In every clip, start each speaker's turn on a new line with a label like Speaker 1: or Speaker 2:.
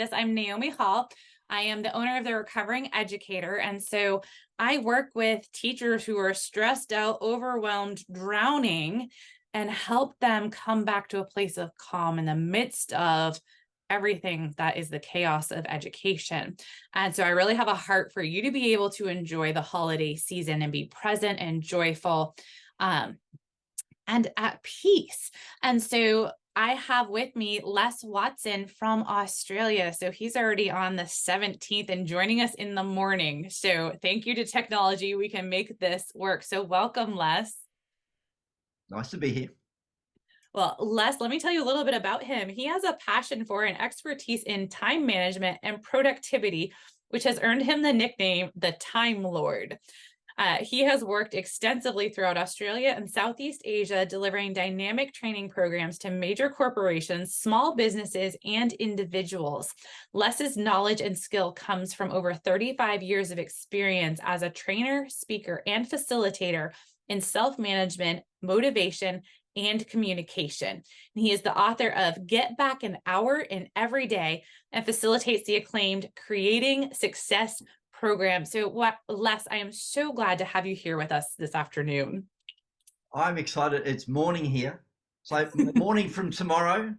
Speaker 1: Yes, I'm Naomi Hall. I am the owner of the Recovering Educator. And so I work with teachers who are stressed out, overwhelmed, drowning, and help them come back to a place of calm in the midst of everything that is the chaos of education. And so I really have a heart for you to be able to enjoy the holiday season and be present and joyful. Um, and at peace. And so I have with me Les Watson from Australia. So he's already on the 17th and joining us in the morning. So thank you to technology. We can make this work. So welcome, Les.
Speaker 2: Nice to be here.
Speaker 1: Well, Les, let me tell you a little bit about him. He has a passion for and expertise in time management and productivity, which has earned him the nickname the Time Lord. He has worked extensively throughout Australia and Southeast Asia, delivering dynamic training programs to major corporations, small businesses, and individuals. Les's knowledge and skill comes from over 35 years of experience as a trainer, speaker, and facilitator in self-management, motivation, and communication. And he is the author of Get Back an Hour in Every Day and facilitates the acclaimed Creating Success program. So Les, I am so glad to have you here with us this afternoon.
Speaker 2: I'm excited. It's morning here. So morning from tomorrow.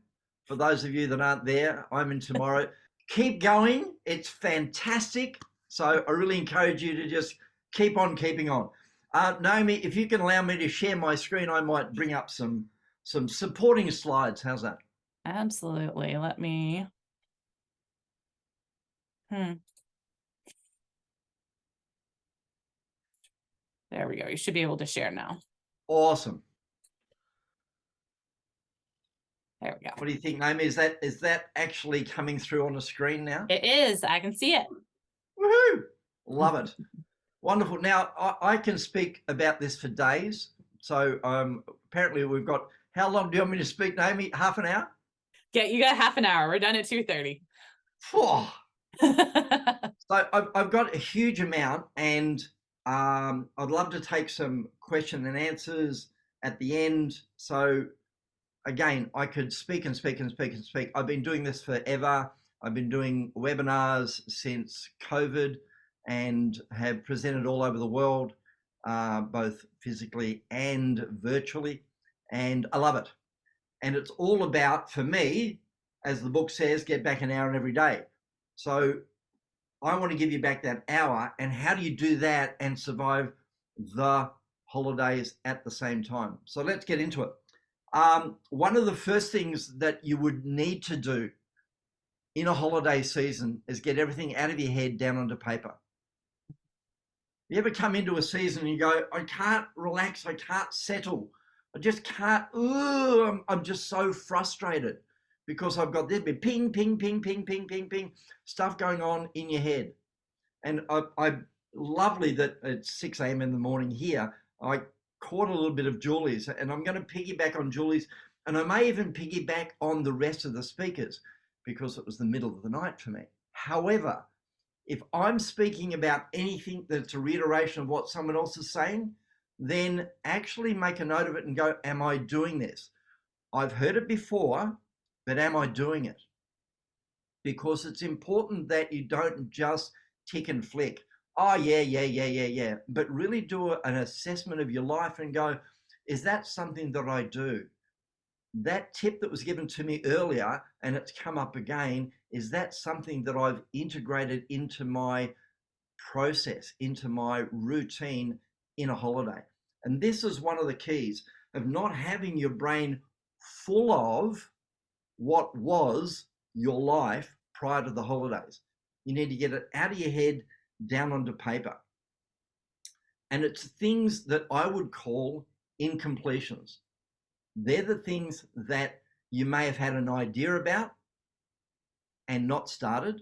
Speaker 2: For those of you that aren't there, I'm in tomorrow. Keep going. It's fantastic. So I really encourage you to just keep on keeping on. Naomi, if you can allow me to share my screen, I might bring up some supporting slides. How's that?
Speaker 1: Absolutely. Let me. There we go. You should be able to share now.
Speaker 2: Awesome.
Speaker 1: There we go.
Speaker 2: What do you think, Naomi? Is that actually coming through on the screen now?
Speaker 1: It is. I can see it.
Speaker 2: Woohoo! Love it. Wonderful. Now, I can speak about this for days. So apparently we've got, how long do you want me to speak, Naomi? Half an hour?
Speaker 1: Yeah, you got half an hour. We're done at 2:30.
Speaker 2: Oh. So I've got a huge amount, and I'd love to take some question and answers at the end. So again, I could speak and speak and speak and speak. I've been doing this forever. I've been doing webinars since COVID and have presented all over the world, both physically and virtually. And I love it. And it's all about, for me, as the book says, get back an hour in every day. So I want to give you back that hour. And how do you do that and survive the holidays at the same time? So let's get into it. One of the first things that you would need to do in a holiday season is get everything out of your head down onto paper. You ever come into a season and you go, I can't relax, I can't settle, I just can't, I'm just so frustrated because I've got this bit ping, ping, ping, ping, ping, ping, ping, stuff going on in your head. And I lovely that it's 6 a.m. in the morning here, I caught a little bit of Julie's, and I'm going to piggyback on Julie's, and I may even piggyback on the rest of the speakers because it was the middle of the night for me. However, if I'm speaking about anything that's a reiteration of what someone else is saying, then actually make a note of it and go, am I doing this? I've heard it before, but am I doing it? Because it's important that you don't just tick and flick. Oh, yeah. But really do an assessment of your life and go, is that something that I do? That tip that was given to me earlier, and it's come up again, is that something that I've integrated into my process, into my routine in a holiday? And this is one of the keys of not having your brain full of what was your life prior to the holidays. You need to get it out of your head, down onto paper. And it's things that I would call incompletions. They're the things that you may have had an idea about and not started,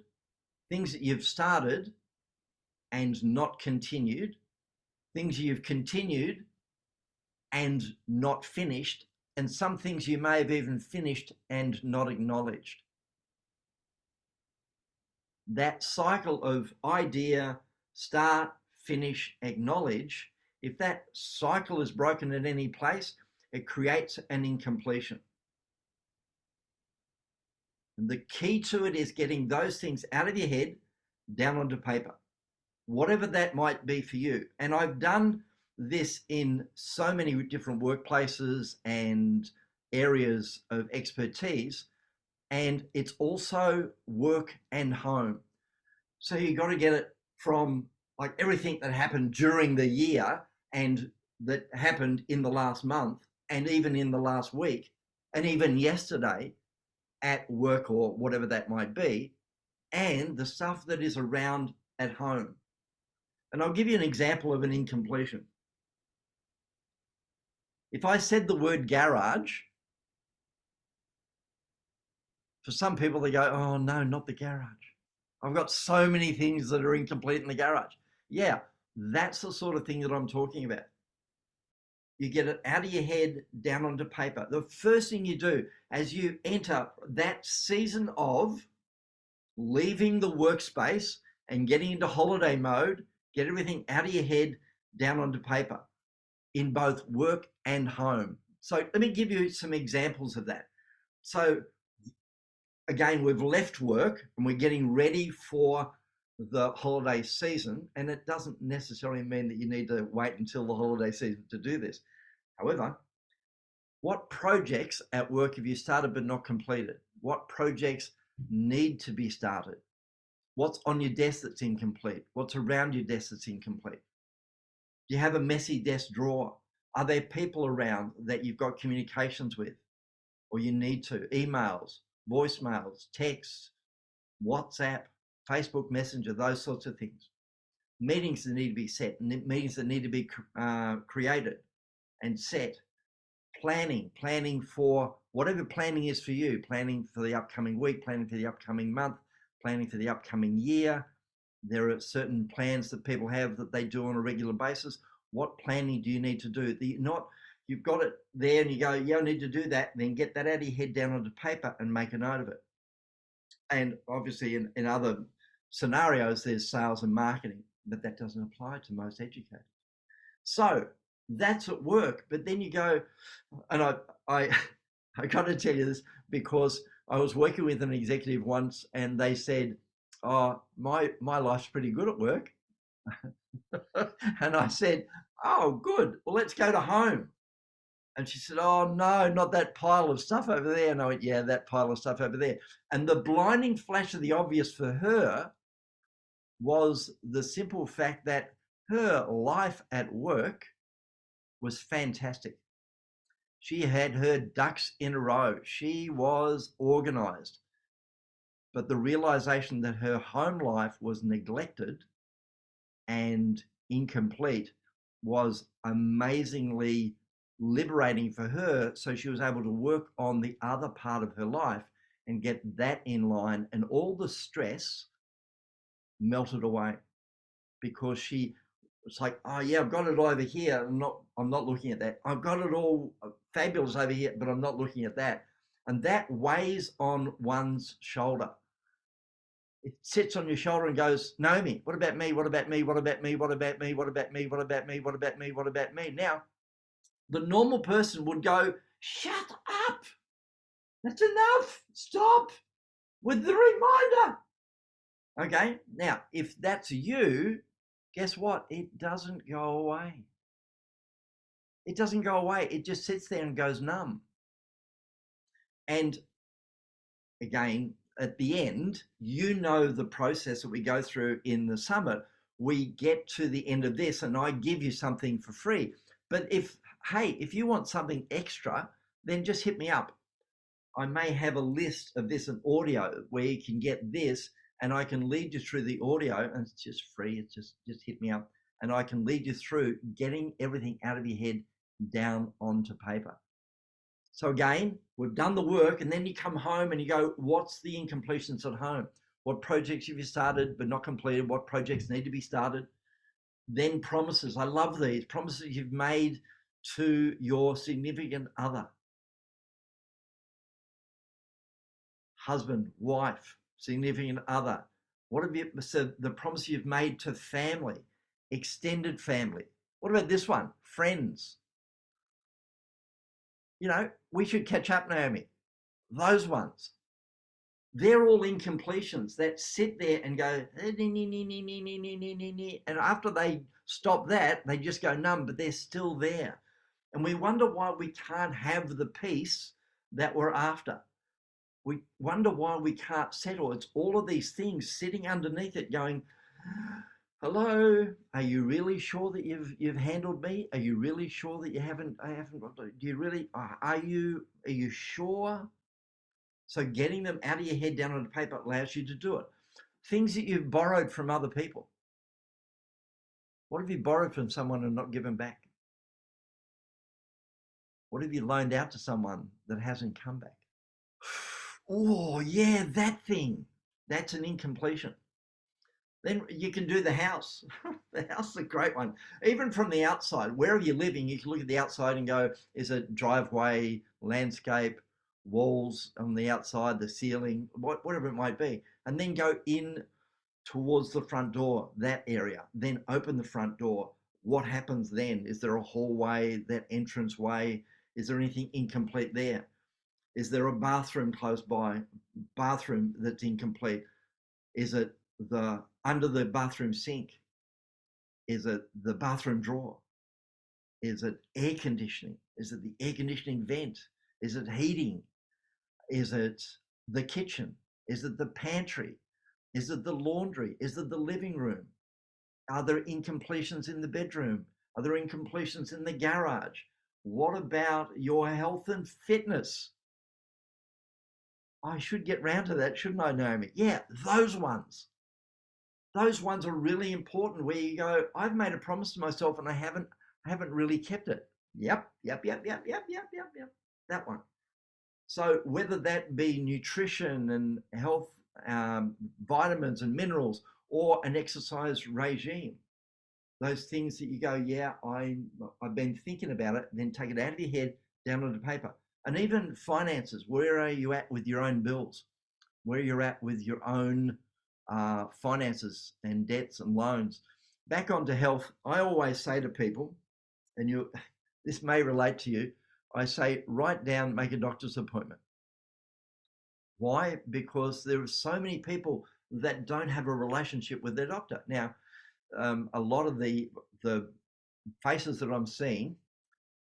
Speaker 2: things that you've started and not continued, things you've continued and not finished, and some things you may have even finished and not acknowledged. That cycle of idea, start, finish, acknowledge, if that cycle is broken at any place, it creates an incompletion. And the key to it is getting those things out of your head down onto paper, whatever that might be for you. And I've done this in so many different workplaces and areas of expertise, and it's also work and home. So you got to get it from like everything that happened during the year and that happened in the last month and even in the last week and even yesterday at work or whatever that might be, and the stuff that is around at home. And I'll give you an example of an incompletion. If I said the word garage, for some people they go, oh no, not the garage. I've got so many things that are incomplete in the garage. Yeah, that's the sort of thing that I'm talking about. You get it out of your head, down onto paper. The first thing you do as you enter that season of leaving the workspace and getting into holiday mode, get everything out of your head, down onto paper in both work and home. So let me give you some examples of that. So again, we've left work and we're getting ready for the holiday season. And it doesn't necessarily mean that you need to wait until the holiday season to do this. However, what projects at work have you started but not completed? What projects need to be started? What's on your desk that's incomplete? What's around your desk that's incomplete? Do you have a messy desk drawer? Are there people around that you've got communications with or you need to? Emails, voicemails, texts, WhatsApp, Facebook Messenger, those sorts of things. Meetings that need to be set, meetings that need to be created and set. Planning for whatever planning is for you, planning for the upcoming week, planning for the upcoming month, planning for the upcoming year. There are certain plans that people have that they do on a regular basis. What planning do you need to do? You've got it there and you go, yeah, I need to do that. Then get that out of your head down onto paper and make a note of it. And obviously in other scenarios, there's sales and marketing, but that doesn't apply to most educators. So that's at work. But then you go, and I got to tell you this because I was working with an executive once and they said, oh, my life's pretty good at work. And I said, oh, good. Well, let's go to home. And she said, oh, no, not that pile of stuff over there. And I went, yeah, that pile of stuff over there. And the blinding flash of the obvious for her was the simple fact that her life at work was fantastic. She had her ducks in a row. She was organized. But the realization that her home life was neglected and incomplete was amazingly liberating for her. So she was able to work on the other part of her life and get that in line, and all the stress melted away because it's like, oh yeah, I've got it over here. I'm not looking at that. I've got it all fabulous over here, but I'm not looking at that. And that weighs on one's shoulder. It sits on your shoulder and goes, Naomi, what about me? What about me? What about me? What about me? What about me? What about me? What about me? What about me? Now, the normal person would go, shut up. That's enough. Stop with the reminder. Okay. Now, if that's you, guess what? It doesn't go away. It doesn't go away. It just sits there and goes numb. And again, at the end, you know the process that we go through in the summit. We get to the end of this and I give you something for free. But if you want something extra, then just hit me up. I may have a list of this in audio where you can get this and I can lead you through the audio, and it's just free. It's just hit me up and I can lead you through getting everything out of your head down onto paper. So again, we've done the work and then you come home and you go, what's the incompletions at home? What projects have you started but not completed? What projects need to be started? Then promises. I love these promises you've made to your significant other. Husband, wife, significant other. What have you said? The promise you've made to family, extended family. What about this one? Friends. You know, we should catch up, Naomi. Those ones. They're all incompletions that sit there and go, and after they stop that, they just go numb, but they're still there. And we wonder why we can't have the peace that we're after. We wonder why we can't settle. It's all of these things sitting underneath it going, hello, are you really sure that you've handled me? Are you really sure that you haven't, do you really, are you sure? So getting them out of your head down onto paper allows you to do it. Things that you've borrowed from other people. What have you borrowed from someone and not given back? What have you loaned out to someone that hasn't come back? Oh, yeah, that thing. That's an incompletion. Then you can do the house. The house is a great one. Even from the outside, wherever you're living, you can look at the outside and go, is it driveway, landscape, walls on the outside, the ceiling, whatever it might be. And then go in towards the front door, that area. Then open the front door. What happens then? Is there a hallway, that entrance way? Is there anything incomplete there? Is there a bathroom close by? Bathroom that's incomplete? Is it the under the bathroom sink? Is it the bathroom drawer? Is it air conditioning? Is it the air conditioning vent? Is it heating? Is it the kitchen? Is it the pantry? Is it the laundry? Is it the living room? Are there incompletions in the bedroom? Are there incompletions in the garage? What about your health and fitness? I should get round to that, shouldn't I, Naomi? Yeah, those ones. Those ones are really important where you go, I've made a promise to myself and I haven't really kept it. Yep. That one. So whether that be nutrition and health, vitamins and minerals, or an exercise regime, those things that you go, yeah, I've been thinking about it, then take it out of your head, down onto paper. And even finances, where are you at with your own bills? Where you're at with your own finances and debts and loans. Back onto health, I always say to people, and this may relate to you, I say, write down, make a doctor's appointment. Why? Because there are so many people that don't have a relationship with their doctor. Now, a lot of the faces that I'm seeing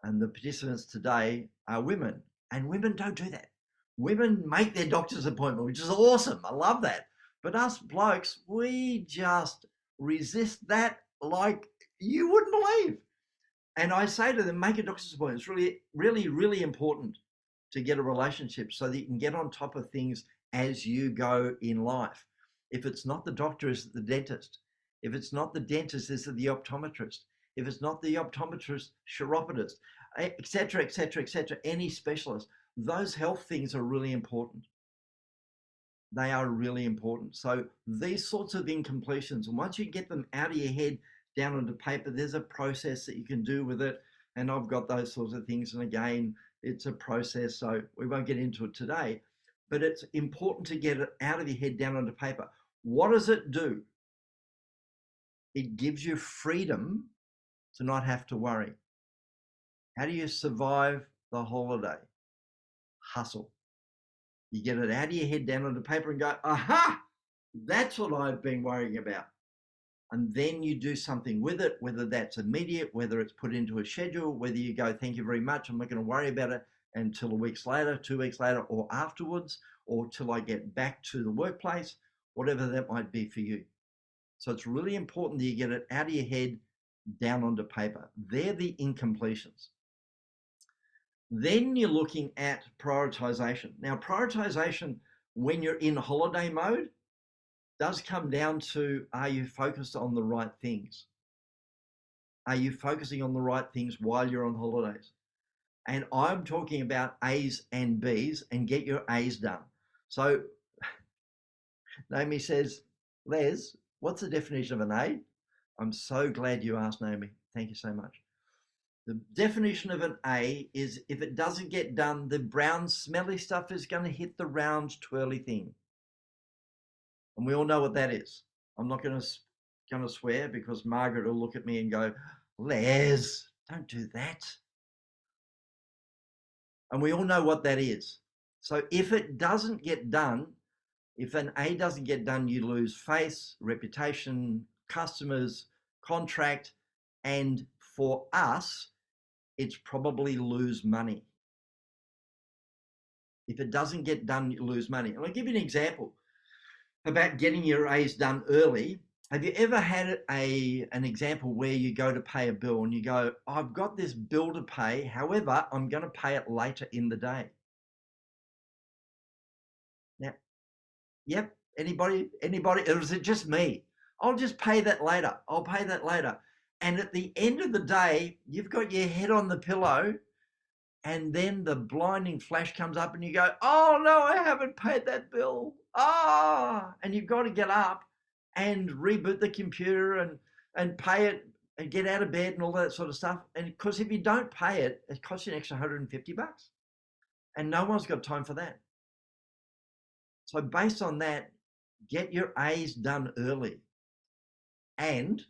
Speaker 2: and the participants today are women, and women don't do that. Women make their doctor's appointment, which is awesome. I love that. But us blokes, we just resist that like you wouldn't believe. And I say to them, make a doctor's appointment. It's really, really, really important to get a relationship so that you can get on top of things as you go in life. If it's not the doctor, is it the dentist? If it's not the dentist, is it the optometrist? If it's not the optometrist, chiropodist, etc., etc., etc., any specialist. Those health things are really important. They are really important. So these sorts of incompletions, and once you get them out of your head down onto paper, there's a process that you can do with it. And I've got those sorts of things. And again, it's a process, so we won't get into it today. But it's important to get it out of your head down onto paper. What does it do? It gives you freedom to not have to worry. How do you survive the holiday? Hustle. You get it out of your head down onto paper and go, aha, that's what I've been worrying about. And then you do something with it, whether that's immediate, whether it's put into a schedule, whether you go, thank you very much, I'm not going to worry about it until a week later, 2 weeks later, or afterwards, or till I get back to the workplace, whatever that might be for you. So it's really important that you get it out of your head down onto paper. They're the incompletions. Then you're looking at prioritization. Now, prioritization when you're in holiday mode does come down to, are you focused on the right things? Are you focusing on the right things while you're on holidays? And I'm talking about A's and B's, and get your A's done. So Naomi says, Les, what's the definition of an A? I'm so glad you asked, Naomi. Thank you so much. The definition of an A is if it doesn't get done, the brown smelly stuff is going to hit the round twirly thing. And we all know what that is. I'm not going to swear because Margaret will look at me and go, Les, don't do that. And we all know what that is. So if it doesn't get done, If an A doesn't get done, you lose face, reputation, customers, contract, and for us, it's probably lose money. If it doesn't get done, you lose money. And I'll give you an example about getting your A's done early. Have you ever had an example where you go to pay a bill and you go, I've got this bill to pay, however, I'm going to pay it later in the day? Now, yep, anybody, or is it just me? I'll just pay that later. I'll pay that later. And at the end of the day, you've got your head on the pillow and then the blinding flash comes up and you go, oh no, I haven't paid that bill. And you've got to get up and reboot the computer and pay it and get out of bed and all that sort of stuff. And because if you don't pay it, it costs you an extra $150. And no one's got time for that. So based on that, get your A's done early. And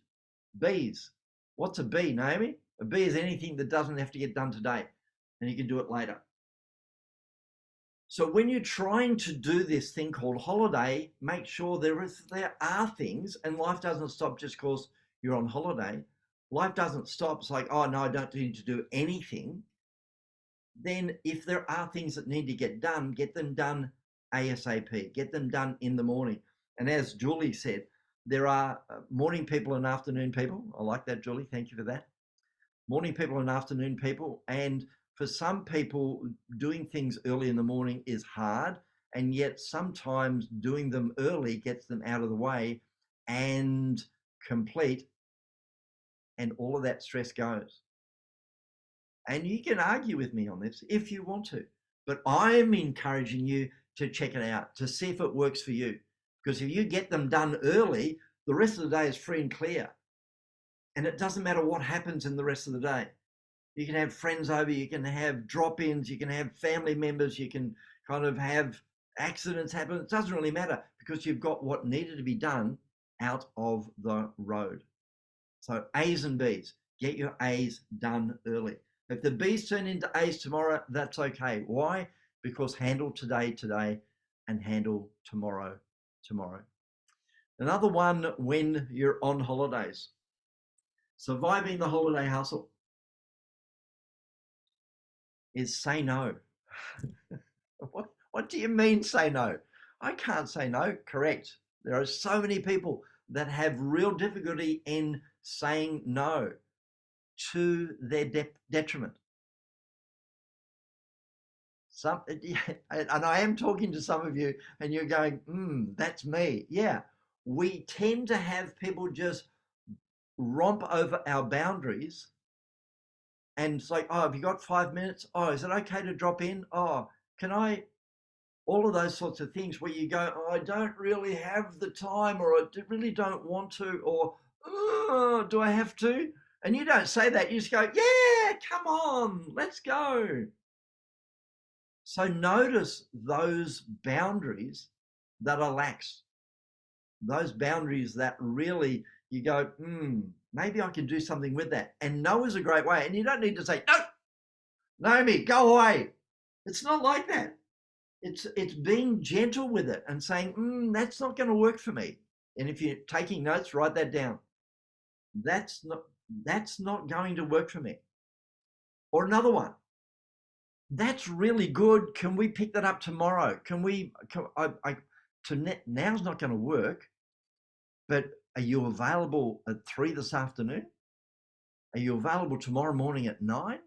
Speaker 2: B's. What's a B, Naomi? A B is anything that doesn't have to get done today, and you can do it later. So when you're trying to do this thing called holiday, make sure there are things, and life doesn't stop just because you're on holiday. Life doesn't stop. It's like, oh no, I don't need to do anything. Then if there are things that need to get them done ASAP, get them done in the morning. And as Julie said, there are morning people and afternoon people. I like that, Julie. Thank you for that. Morning people and afternoon people. And for some people, doing things early in the morning is hard. And yet sometimes doing them early gets them out of the way and complete. And all of that stress goes. And you can argue with me on this if you want to. But I'm encouraging you to check it out, to see if it works for you. Because if you get them done early, the rest of the day is free and clear. And it doesn't matter what happens in the rest of the day. You can have friends over, you can have drop-ins, you can have family members, you can kind of have accidents happen. It doesn't really matter because you've got what needed to be done out of the road. So A's and B's, get your A's done early. If the B's turn into A's tomorrow, that's okay. Why? Because handle today, and handle tomorrow. Another one when you're on holidays. Surviving the holiday hustle is say no. What do you mean say no? I can't say no. Correct. There are so many people that have real difficulty in saying no to their detriment. And I am talking to some of you and you're going, that's me. Yeah, we tend to have people just romp over our boundaries. And it's like, oh, have you got 5 minutes? Oh, is it okay to drop in? Oh, can I? All of those sorts of things where you go, oh, I don't really have the time, or I really don't want to, or oh, do I have to? And you don't say that. You just go, yeah, come on, let's go. So notice those boundaries that are lax, those boundaries that really you go, maybe I can do something with that. And no is a great way. And you don't need to say, no, Naomi, go away. It's not like that. It's being gentle with it and saying, that's not going to work for me. And if you're taking notes, write that down. That's not going to work for me. Or another one. That's really good. Can we pick that up tomorrow? Now's not going to work, but are you available at 3 this afternoon? Are you available tomorrow morning at 9?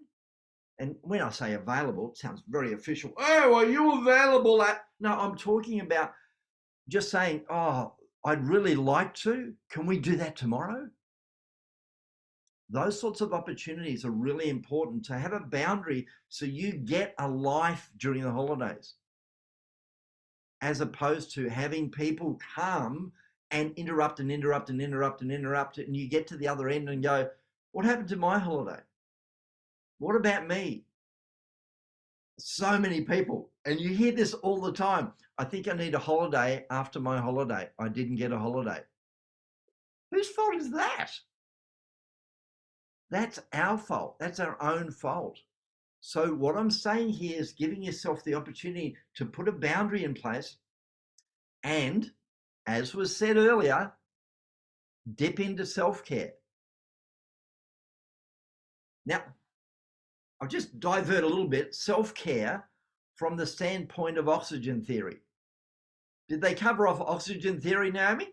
Speaker 2: And when I say available, it sounds very official. Oh, are you available at? No, I'm talking about just saying, oh, I'd really like to. Can we do that tomorrow? Those sorts of opportunities are really important to have a boundary so you get a life during the holidays, as opposed to having people come and interrupt, and you get to the other end and go, what happened to my holiday? What about me? So many people, and you hear this all the time. I think I need a holiday after my holiday. I didn't get a holiday. Whose fault is that? That's our fault. That's our own fault. So what I'm saying here is giving yourself the opportunity to put a boundary in place And as was said earlier, dip into self-care. Now, I'll just divert a little bit. Self-care from the standpoint of oxygen theory. Did they cover off oxygen theory, Naomi?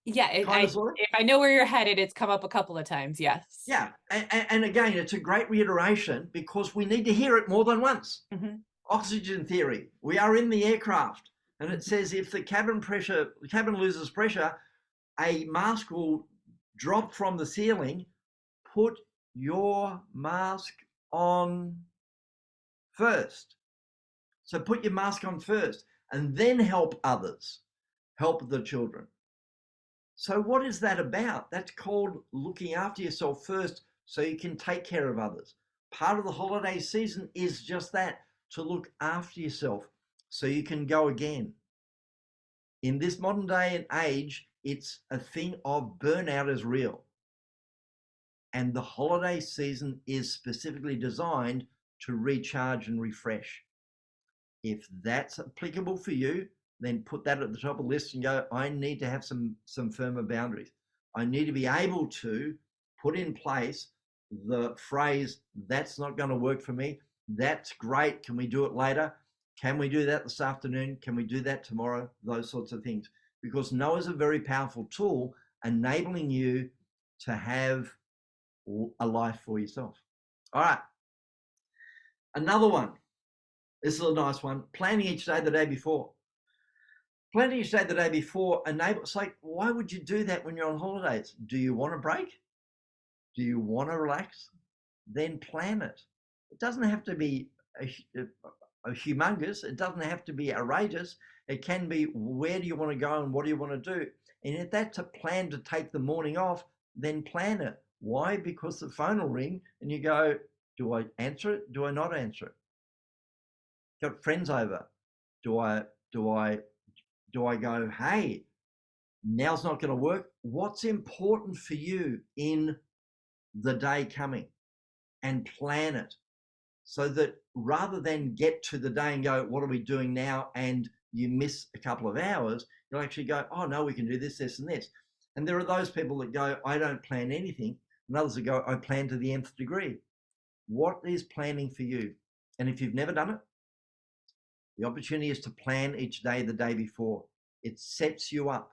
Speaker 1: Yeah,
Speaker 2: Kind of, sort of?
Speaker 1: if I know where you're headed, it's come up a couple of times. Yes.
Speaker 2: Yeah. And again, it's a great reiteration because we need to hear it more than once.
Speaker 1: Mm-hmm.
Speaker 2: Oxygen theory. We are in the aircraft, and it says if the cabin loses pressure, a mask will drop from the ceiling. Put your mask on first. So put your mask on first and then help others, help the children. So what is that about? That's called looking after yourself first so you can take care of others. Part of the holiday season is just that, to look after yourself so you can go again. In this modern day and age, it's a thing of burnout is real. And the holiday season is specifically designed to recharge and refresh. If that's applicable for you, then put that at the top of the list and go, I need to have some firmer boundaries. I need to be able to put in place the phrase, that's not going to work for me. That's great. Can we do it later? Can we do that this afternoon? Can we do that tomorrow? Those sorts of things. Because no is a very powerful tool enabling you to have a life for yourself. All right. Another one. This is a nice one. Planning each day the day before. Planning each day the day before it's like, why would you do that when you're on holidays? Do you want a break? Do you want to relax? Then plan it. It doesn't have to be a humongous. It doesn't have to be outrageous. It can be, where do you want to go and what do you want to do? And if that's a plan to take the morning off, then plan it. Why? Because the phone will ring and you go, do I answer it? Do I not answer it? Got friends over. Do I go, hey, now's not going to work? What's important for you in the day coming? And plan it so that rather than get to the day and go, what are we doing now? And you miss a couple of hours, you'll actually go, oh no, we can do this, this, and this. And there are those people that go, I don't plan anything. And others that go, I plan to the nth degree. What is planning for you? And if you've never done it, the opportunity is to plan each day the day before. It sets you up.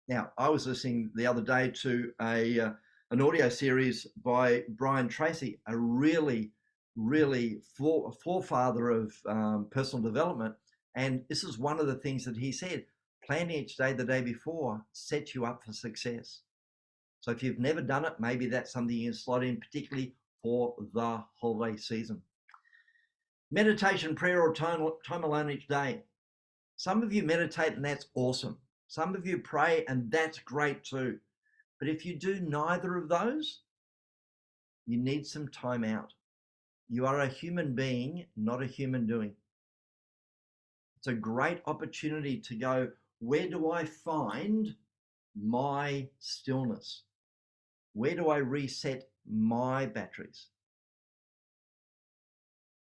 Speaker 2: Now, I was listening the other day to an audio series by Brian Tracy, a really forefather of personal development. And this is one of the things that he said, planning each day the day before sets you up for success. So if you've never done it, maybe that's something you can slot in, particularly for the holiday season. Meditation, prayer, or time alone each day. Some of you meditate and that's awesome. Some of you pray and that's great too. But if you do neither of those, you need some time out. You are a human being, not a human doing. It's a great opportunity to go, where do I find my stillness? Where do I reset my batteries?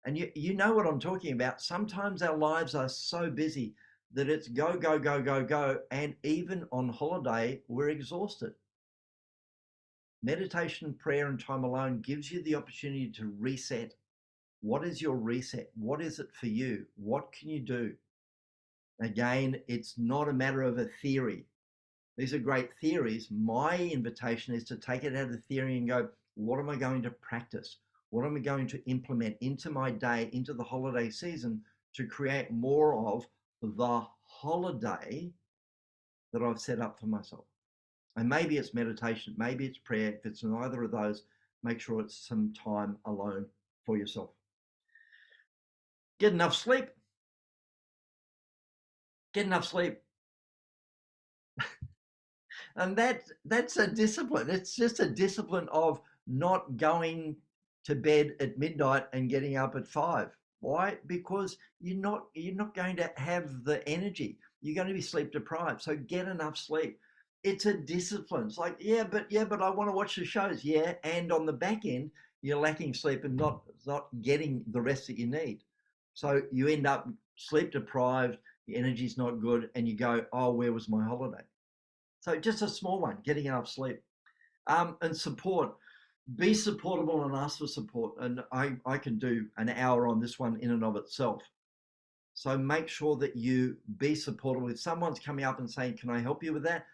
Speaker 2: And you know what I'm talking about. Sometimes our lives are so busy that it's go, go, go, go, go. And even on holiday, we're exhausted. Meditation, prayer, and time alone gives you the opportunity to reset. What is your reset? What is it for you? What can you do? Again, it's not a matter of a theory. These are great theories. My invitation is to take it out of the theory and go, what am I going to practice? What am I going to implement into my day, into the holiday season to create more of the holiday that I've set up for myself? And maybe it's meditation, maybe it's prayer. If it's neither of those, make sure it's some time alone for yourself. Get enough sleep. Get enough sleep. And that's a discipline. It's just a discipline of not going to bed at midnight and getting up at 5. Why? Because you're not going to have the energy. You're going to be sleep deprived. So get enough sleep. It's a discipline. It's like, yeah, but I want to watch the shows. Yeah. And on the back end, you're lacking sleep and not getting the rest that you need. So you end up sleep deprived, your energy's not good, and you go, oh, where was my holiday? So just a small one, getting enough sleep. And support. Be supportable and ask for support. And I can do an hour on this one in and of itself. So make sure that you be supportable. If someone's coming up and saying, can I help you with that?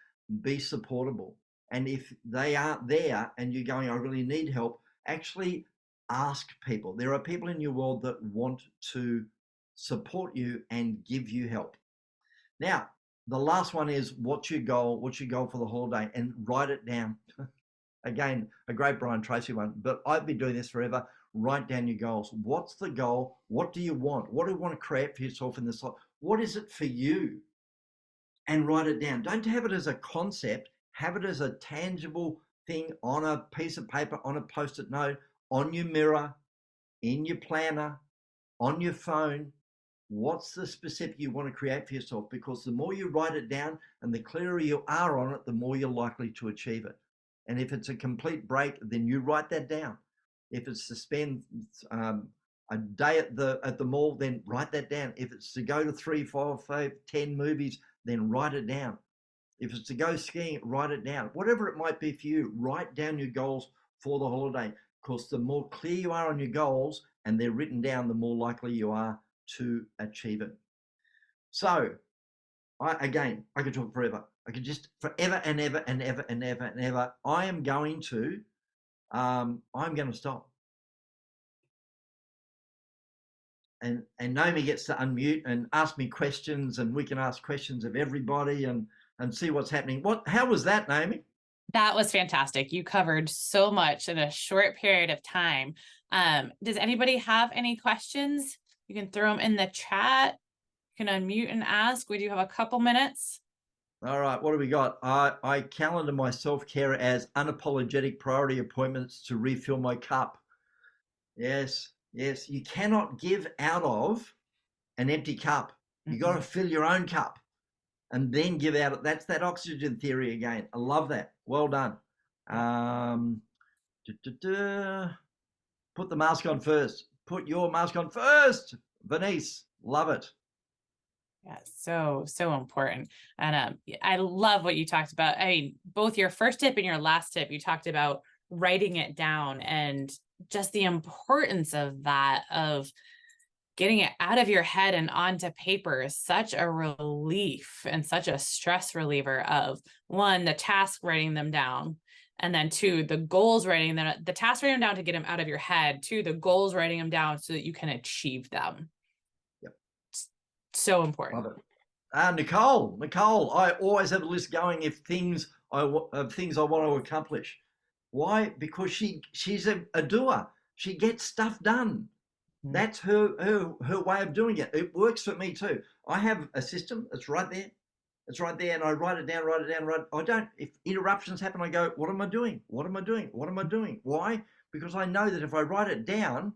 Speaker 2: Be supportable. And if they aren't there and you're going, I really need help, actually ask people. There are people in your world that want to support you and give you help. Now, the last one is what's your goal? What's your goal for the holiday? And write it down. Again, a great Brian Tracy one, but I've been doing this forever. Write down your goals. What's the goal? What do you want? What do you want to create for yourself in this life? What is it for you? And write it down. Don't have it as a concept. Have it as a tangible thing on a piece of paper, on a post-it note, on your mirror, in your planner, on your phone. What's the specific you want to create for yourself? Because the more you write it down and the clearer you are on it, the more you're likely to achieve it. And if it's a complete break, then you write that down. If it's to spend a day at the mall, then write that down. If it's to go to 3, 4, 5, 10 movies, then write it down. If it's to go skiing, write it down. Whatever it might be for you, write down your goals for the holiday. Because the more clear you are on your goals and they're written down, the more likely you are to achieve it. So, I could talk forever. I could just forever and ever and ever and ever and ever. I'm going to stop. And Naomi gets to unmute and ask me questions, and we can ask questions of everybody and see what's happening. How was that, Naomi?
Speaker 1: That was fantastic. You covered so much in a short period of time. Does anybody have any questions? You can throw them in the chat. You can unmute and ask. We do have a couple minutes.
Speaker 2: All right, what do we got? I calendar my self-care as unapologetic priority appointments to refill my cup. Yes, you cannot give out of an empty cup. You got to fill your own cup and then give out. That's that oxygen theory again. I love that. Well done. Put the mask on first. Put your mask on first. Venice, love it.
Speaker 1: Yeah, so important. And I love what you talked about. I mean, both your first tip and your last tip, you talked about writing it down and just the importance of that, of getting it out of your head and onto paper is such a relief and such a stress reliever of, one, the task, writing them down, and then two, the goals, writing them, the task, writing them down to get them out of your head, two, the goals, writing them down so that you can achieve them.
Speaker 2: Yep.
Speaker 1: So important.
Speaker 2: Love it. Nicole, I always have a list going of things I want to accomplish. Why? Because she's a doer. She gets stuff done. That's her way of doing it. It works for me too. I have a system. It's right there. It's right there, and I write it down. I don't. If interruptions happen, I go, "What am I doing? What am I doing? What am I doing?" Why? Because I know that if I write it down,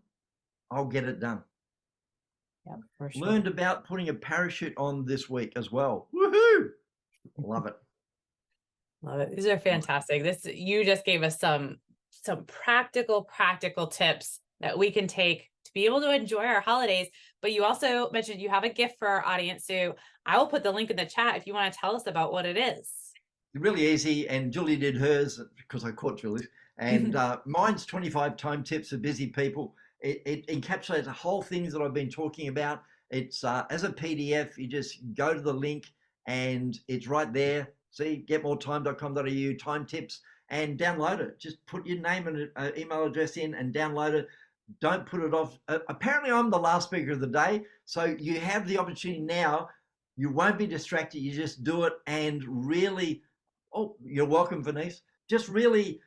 Speaker 2: I'll get it done.
Speaker 1: Yeah, for sure.
Speaker 2: Learned about putting a parachute on this week as well. Woohoo! Love it.
Speaker 1: Love it. These are fantastic. You just gave us some practical tips that we can take to be able to enjoy our holidays. But you also mentioned you have a gift for our audience. So I will put the link in the chat if you want to tell us about what it is.
Speaker 2: Really easy, and Julie did hers because I caught Julie's. And mine's 25 time tips for busy people. It encapsulates the whole things that I've been talking about. It's as a PDF. You just go to the link and it's right there. See, getmoretime.com.au, time tips, and download it. Just put your name and email address in and download it. Don't put it off. Apparently, I'm the last speaker of the day, so you have the opportunity now. You won't be distracted. You just do it and really. Oh, you're welcome, Venice. Just really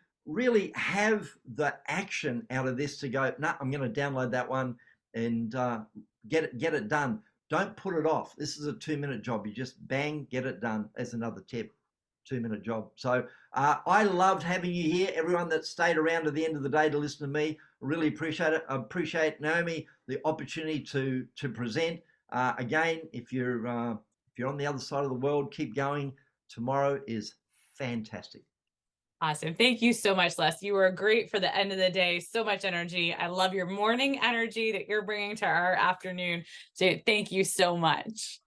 Speaker 2: have the action out of this to go, no, I'm going to download that one and get it done. Don't put it off. This is a 2-minute job. You just bang, get it done. As another tip, 2-minute job. So I loved having you here. Everyone that stayed around to the end of the day to listen to me, really appreciate it. I appreciate, Naomi, the opportunity to present. Again, if you're on the other side of the world, keep going. Tomorrow is fantastic.
Speaker 1: Awesome. Thank you so much, Les. You were great for the end of the day. So much energy. I love your morning energy that you're bringing to our afternoon. So thank you so much.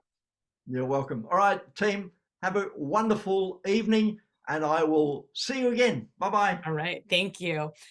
Speaker 2: You're welcome. All right, team, have a wonderful evening, and I will see you again. Bye bye.
Speaker 1: All right. Thank you.